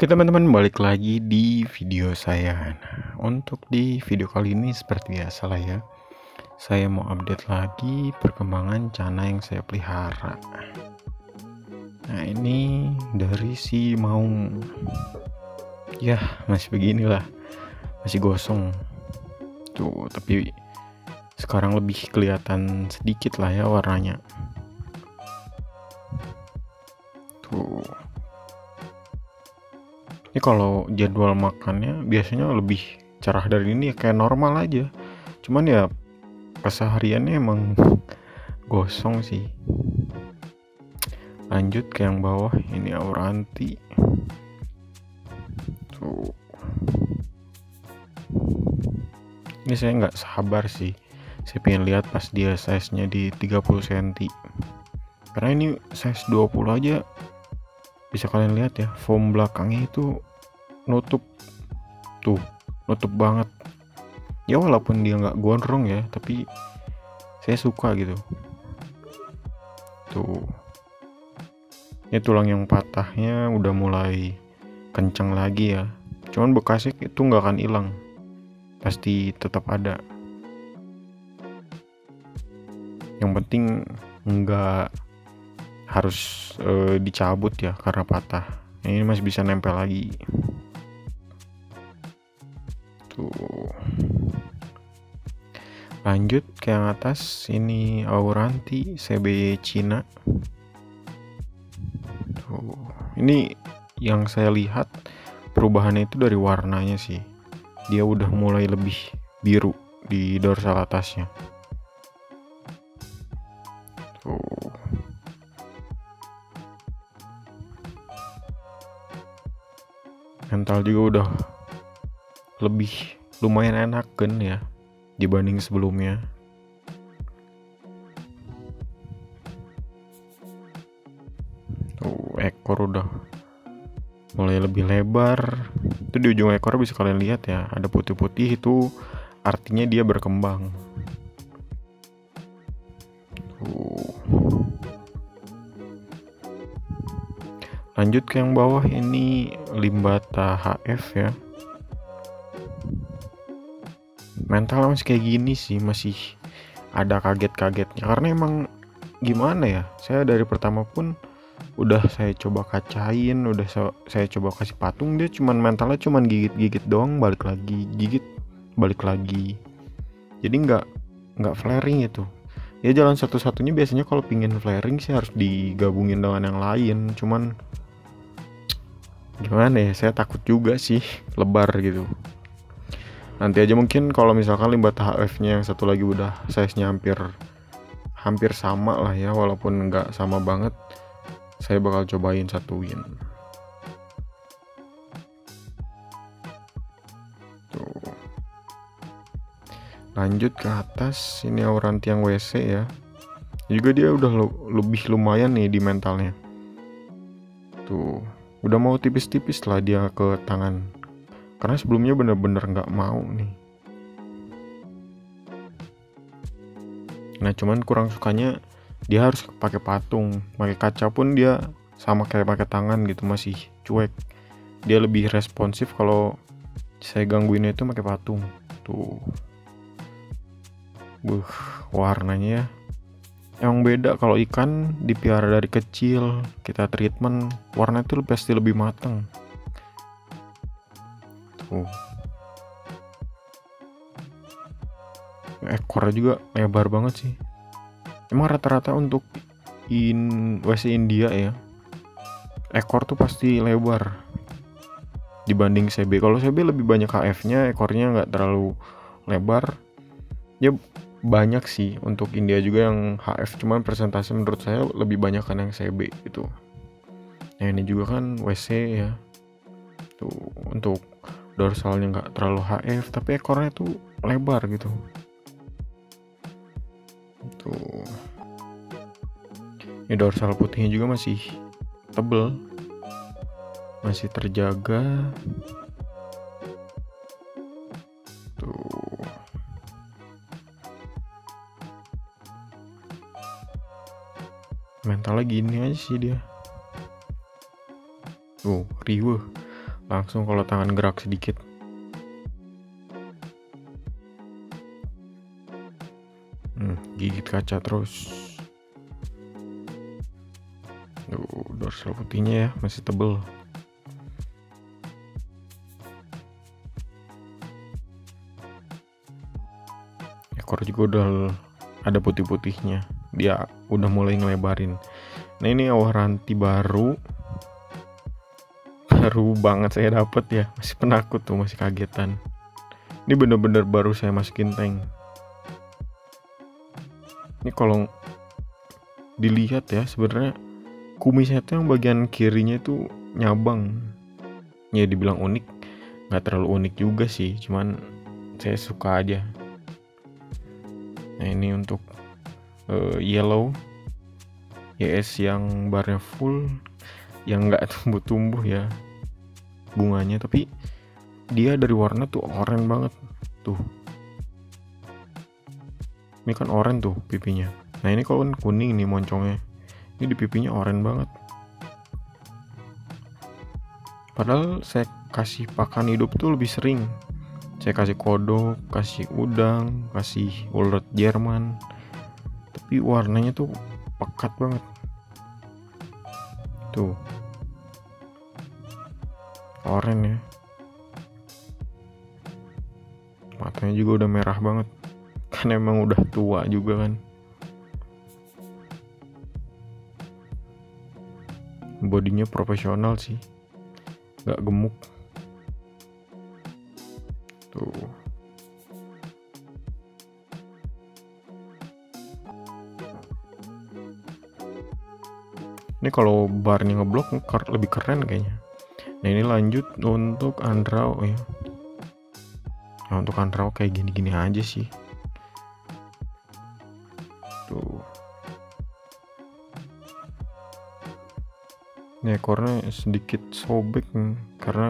Oke teman-teman, balik lagi di video saya. Nah, untuk di video kali ini seperti biasa lah ya, saya mau update lagi perkembangan cana yang saya pelihara. Nah, ini dari si Maung. Ya, masih beginilah, masih gosong. Tuh, tapi sekarang lebih kelihatan sedikit lah ya warnanya. Tuh. Ini kalau jadwal makannya biasanya lebih cerah dari ini ya, kayak normal aja. Cuman ya kesehariannya emang gosong sih. Lanjut ke yang bawah, ini Auranti. Tuh. Ini saya nggak sabar sih. Saya pengen lihat pas dia size-nya di 30 cm. Karena ini size 20 aja bisa kalian lihat ya, foam belakangnya itu nutup. Tuh, nutup banget. Ya walaupun dia nggak gondrong ya, tapi saya suka gitu. Tuh. Ini tulang yang patahnya udah mulai kencang lagi ya. Cuman bekasnya itu nggak akan hilang. Pasti tetap ada. Yang penting nggak harus dicabut ya karena patah. Ini masih bisa nempel lagi. Tuh. Lanjut ke yang atas, ini Auranti CB Cina. Tuh. Ini yang saya lihat perubahannya itu dari warnanya sih. Dia udah mulai lebih biru di dorsal atasnya. Tuh. Mental juga udah lebih lumayan enak kan ya dibanding sebelumnya. Tuh, ekor udah mulai lebih lebar. Itu di ujung ekor bisa kalian lihat ya, ada putih-putih, itu artinya dia berkembang. Tuh. Lanjut ke yang bawah, ini Limbata HF ya. Mental masih kayak gini sih, masih ada kaget-kagetnya karena emang gimana ya, saya dari pertama pun udah saya coba kacain, udah saya coba kasih patung, dia cuman mentalnya cuman gigit-gigit doang, balik lagi gigit, balik lagi. Jadi nggak flaring itu. Ya jalan satu-satunya biasanya kalau pingin flaring sih harus digabungin dengan yang lain. Cuman gimana ya, saya takut juga sih lebar gitu. Nanti aja mungkin kalau misalkan Limbata HF-nya yang satu lagi udah size-nya hampir sama lah ya, walaupun nggak sama banget, saya bakal cobain satuin. Tuh. Lanjut ke atas, ini Auranti yang WC ya. Juga dia udah lebih lumayan nih di mentalnya. Tuh, udah mau tipis-tipis lah dia ke tangan. Karena sebelumnya bener-bener nggak mau nih. Nah, cuman kurang sukanya dia harus pakai patung, pakai kaca pun dia sama kayak pakai tangan gitu, masih cuek. Dia lebih responsif kalau saya gangguinnya itu pakai patung. Tuh. Warnanya emang beda. Kalau ikan dipiara dari kecil, kita treatment, warna itu pasti lebih matang. Tuh. Ekornya juga lebar banget sih. Emang rata-rata untuk WC India ya, ekor tuh pasti lebar dibanding CB. Kalau CB lebih banyak HF-nya, ekornya nggak terlalu lebar. Ya banyak sih untuk India juga yang HF, cuman presentasi menurut saya lebih banyak kan yang CB gitu. Nah ini juga kan WC ya. Tuh, untuk dorsalnya nggak terlalu HF, tapi ekornya tuh lebar gitu. Tuh. Ini dorsal putihnya juga masih tebel, masih terjaga. Tuh. Mentalnya gini aja sih dia. Tuh, riweh. langsung kalau tangan gerak sedikit. Gigit kaca terus. Dorsal putihnya ya masih tebel. Ekor juga udah ada putih-putihnya, dia udah mulai ngelebarin. Nah ini Awaranti baru banget saya dapet ya, masih penakut tuh, masih kagetan. Ini bener-bener baru saya masukin tank. Ini kalau dilihat ya, sebenarnya kumisnya tuh yang bagian kirinya itu nyabang. Ya dibilang unik, nggak terlalu unik juga sih, cuman saya suka aja. Nah ini untuk yellow YS yang barnya full, yang nggak tumbuh-tumbuh ya bunganya, tapi dia dari warna tuh oranye banget tuh. Ini kan oranye tuh pipinya. Nah ini kalau kuning nih moncongnya, ini di pipinya oranye banget. Padahal saya kasih pakan hidup tuh lebih sering. Saya kasih kodok, kasih udang, kasih ulet Jerman, tapi warnanya tuh pekat banget tuh, oranye ya. Matanya juga udah merah banget, kan emang udah tua juga kan. Bodinya profesional sih, gak gemuk tuh. Ini kalau barnya ngeblok lebih keren kayaknya. Nah ini lanjut untuk Andrao ya. Nah untuk Andrao kayak gini-gini aja sih tuh. Ini ekornya sedikit sobek karena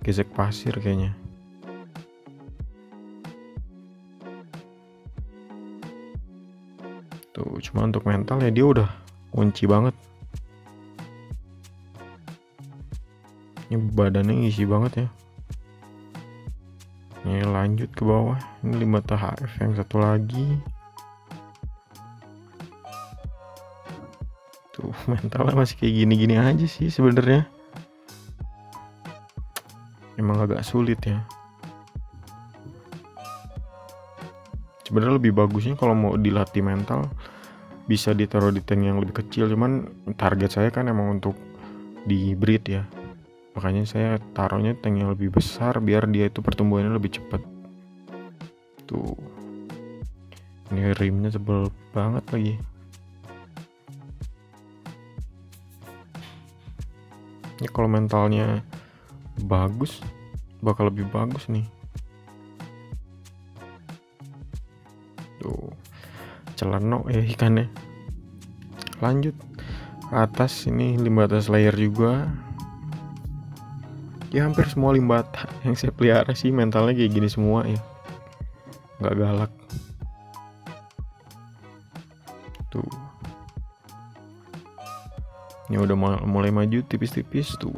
gesek pasir kayaknya. Tuh cuma untuk mental ya dia udah kunci banget. Ini badannya ngisi banget ya. Ini lanjut ke bawah. Ini 5 THF yang satu lagi. Tuh mentalnya masih kayak gini-gini aja sih sebenarnya. Emang agak sulit ya. Sebenarnya lebih bagusnya kalau mau dilatih mental bisa ditaruh di tank yang lebih kecil, cuman target saya kan emang untuk di breed ya. Makanya saya taruhnya tank yang lebih besar biar dia itu pertumbuhannya lebih cepat. Tuh. Ini rimnya tebel banget lagi. Ini kalau mentalnya bagus bakal lebih bagus nih. Tuh. Celano ya ikannya. Lanjut ke atas, ini limbata slayer juga. Ya hampir semua limbata yang saya pelihara sih mentalnya kayak gini semua ya, nggak galak tuh. Ini udah mulai maju tipis-tipis tuh.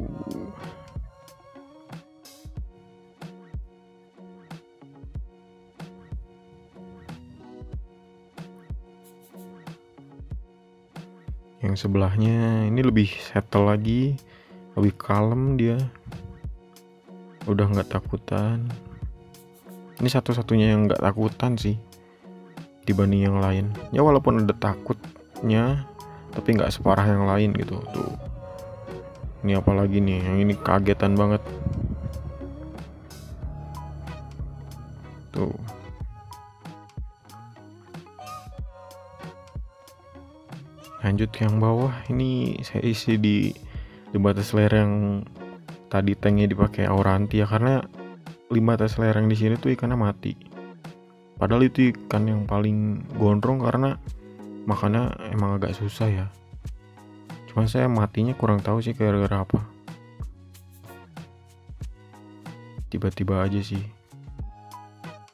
Yang sebelahnya ini lebih settle lagi, lebih kalem dia. Udah nggak takutan. Ini satu-satunya yang nggak takutan sih dibanding yang lain. Ya walaupun ada takutnya, tapi nggak separah yang lain gitu. Tuh. Ini apalagi nih, yang ini kagetan banget. Tuh. Lanjut ke yang bawah. Ini saya isi di limbata slayer yang tadi tanknya dipakai Awaranti ya, karena limbata slayer yang di sini tuh ikannya mati. Padahal itu ikan yang paling gondrong karena makannya emang agak susah ya. Cuman saya matinya kurang tahu sih gara-gara apa. Tiba-tiba aja sih.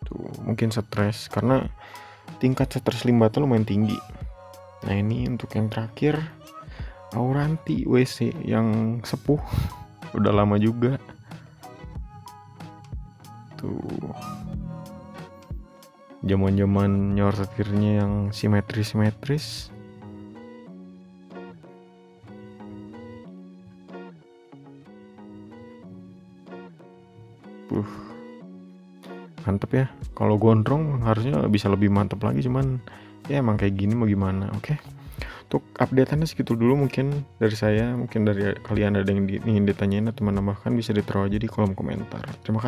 Tuh, mungkin stres karena tingkat stres limbata lumayan tinggi. Nah, ini untuk yang terakhir Awaranti WC yang sepuh. Udah lama juga. tuh. Zaman-zaman nyor setirnya yang simetris. Mantep ya. Kalau gondrong harusnya bisa lebih mantep lagi, cuman ya emang kayak gini mau gimana. Oke. Untuk update-annya segitu dulu mungkin dari saya. Mungkin dari kalian ada yang ingin ditanyain atau menambahkan bisa ditaruh aja di kolom komentar. Terima kasih.